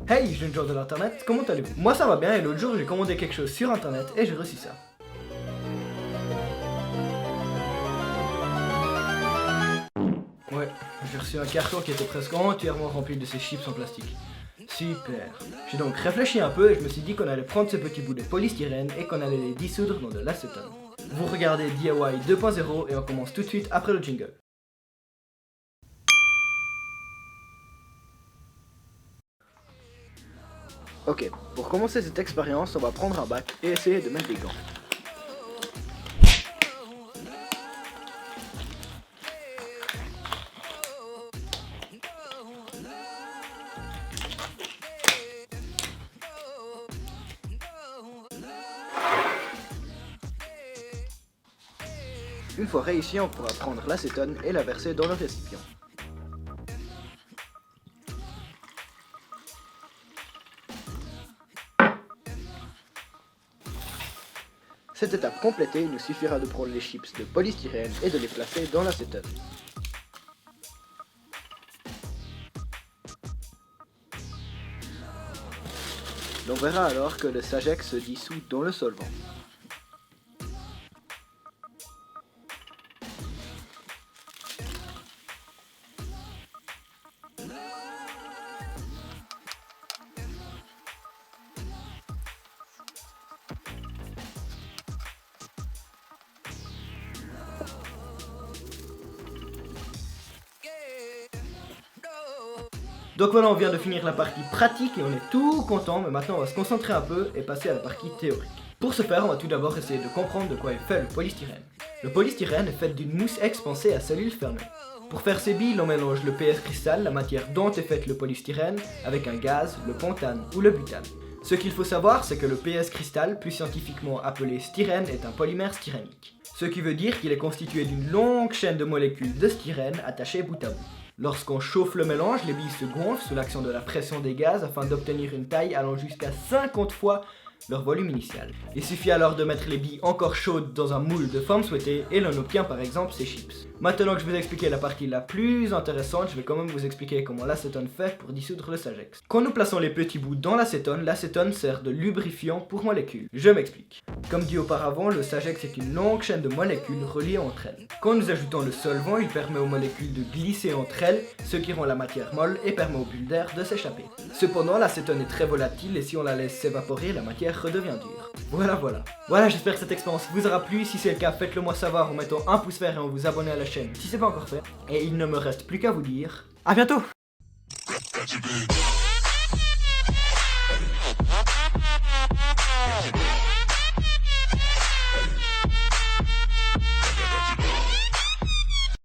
Hey jeunes gens de l'internet, comment allez-vous? Moi ça va bien et l'autre jour j'ai commandé quelque chose sur internet et j'ai reçu ça. Ouais, j'ai reçu un carton qui était presque entièrement rempli de ces chips en plastique. Super. J'ai donc réfléchi un peu et je me suis dit qu'on allait prendre ce petit bout de polystyrène et qu'on allait les dissoudre dans de l'acétone. Vous regardez DIY 2.0 et on commence tout de suite après le jingle. Ok, pour commencer cette expérience, on va prendre un bac et essayer de mettre des gants. Une fois réussi, on pourra prendre l'acétone et la verser dans le récipient. Cette étape complétée, il nous suffira de prendre les chips de polystyrène et de les placer dans l'acétone. On verra alors que le Sagex se dissout dans le solvant. Donc voilà, on vient de finir la partie pratique et on est tout content, mais maintenant on va se concentrer un peu et passer à la partie théorique. Pour ce faire, on va tout d'abord essayer de comprendre de quoi est fait le polystyrène. Le polystyrène est fait d'une mousse expansée à cellules fermées. Pour faire ces billes, on mélange le PS cristal, la matière dont est fait le polystyrène, avec un gaz, le pentane ou le butane. Ce qu'il faut savoir, c'est que le PS cristal, plus scientifiquement appelé styrène, est un polymère styrénique. Ce qui veut dire qu'il est constitué d'une longue chaîne de molécules de styrène attachées bout à bout. Lorsqu'on chauffe le mélange, les billes se gonflent sous l'action de la pression des gaz afin d'obtenir une taille allant jusqu'à 50 fois leur volume initial. Il suffit alors de mettre les billes encore chaudes dans un moule de forme souhaitée et l'on obtient par exemple ces chips. Maintenant que je vous ai expliqué la partie la plus intéressante, je vais quand même vous expliquer comment l'acétone fait pour dissoudre le Sagex. Quand nous plaçons les petits bouts dans l'acétone sert de lubrifiant pour molécules. Je m'explique. Comme dit auparavant, le Sagex est une longue chaîne de molécules reliées entre elles. Quand nous ajoutons le solvant, il permet aux molécules de glisser entre elles, ce qui rend la matière molle et permet aux bulles d'air de s'échapper. Cependant, l'acétone est très volatile et si on la laisse s'évaporer, la matière redevient dure. Voilà, j'espère que cette expérience vous aura plu. Si c'est le cas, faites-le moi savoir en mettant un pouce vert et en vous abonnant à la chaîne si c'est pas encore fait. Et il ne me reste plus qu'à vous dire à bientôt.